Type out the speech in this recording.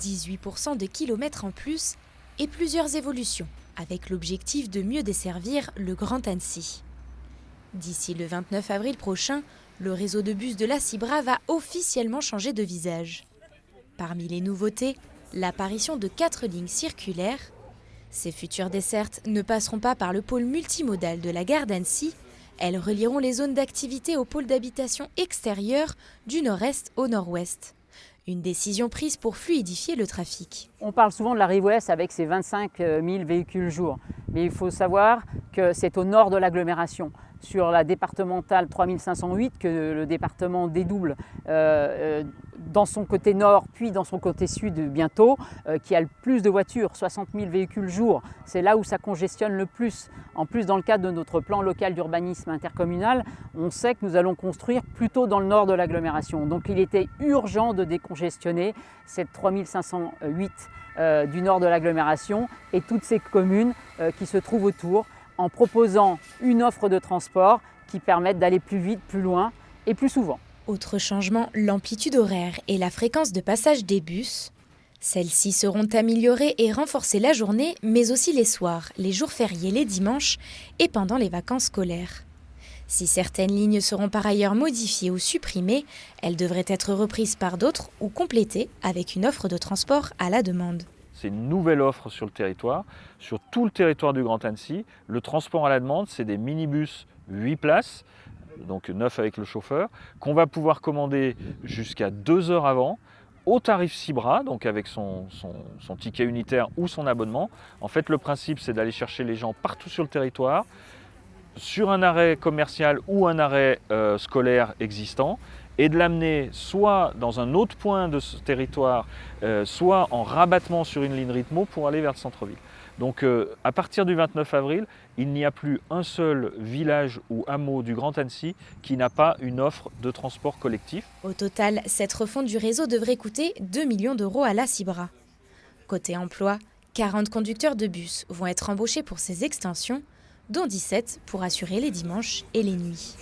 18% de kilomètres en plus et plusieurs évolutions, avec l'objectif de mieux desservir le Grand Annecy. D'ici le 29 avril prochain, le réseau de bus de la Cibra va officiellement changer de visage. Parmi les nouveautés, l'apparition de 4 lignes circulaires. Ces futures dessertes ne passeront pas par le pôle multimodal de la gare d'Annecy. Elles relieront les zones d'activité au pôle d'habitation extérieur du nord-est au nord-ouest. Une décision prise pour fluidifier le trafic. On parle souvent de la rive ouest avec ses 25 000 véhicules jour, mais il faut savoir que c'est au nord de l'agglomération. Sur la départementale 3508 que le département dédouble dans son côté nord puis dans son côté sud bientôt, qui a le plus de voitures, 60 000 véhicules jour. C'est là où ça congestionne le plus. En plus, dans le cadre de notre plan local d'urbanisme intercommunal, on sait que nous allons construire plutôt dans le nord de l'agglomération. Donc il était urgent de décongestionner cette 3508 du nord de l'agglomération et toutes ces communes qui se trouvent autour, en proposant une offre de transport qui permette d'aller plus vite, plus loin et plus souvent. Autre changement, l'amplitude horaire et la fréquence de passage des bus. Celles-ci seront améliorées et renforcées la journée, mais aussi les soirs, les jours fériés, les dimanches et pendant les vacances scolaires. Si certaines lignes seront par ailleurs modifiées ou supprimées, elles devraient être reprises par d'autres ou complétées avec une offre de transport à la demande. C'est une nouvelle offre sur le territoire, sur tout le territoire du Grand Annecy. Le transport à la demande, c'est des minibus 8 places, donc 9 avec le chauffeur, qu'on va pouvoir commander jusqu'à 2 heures avant, au tarif Cibra, donc avec son ticket unitaire ou son abonnement. En fait, le principe, c'est d'aller chercher les gens partout sur le territoire, sur un arrêt commercial ou un arrêt scolaire existant, et de l'amener soit dans un autre point de ce territoire, soit en rabattement sur une ligne rythmo pour aller vers le centre-ville. Donc à partir du 29 avril, il n'y a plus un seul village ou hameau du Grand Annecy qui n'a pas une offre de transport collectif. Au total, cette refonte du réseau devrait coûter 2 millions d'euros à la Cibra. Côté emploi, 40 conducteurs de bus vont être embauchés pour ces extensions, dont 17 pour assurer les dimanches et les nuits.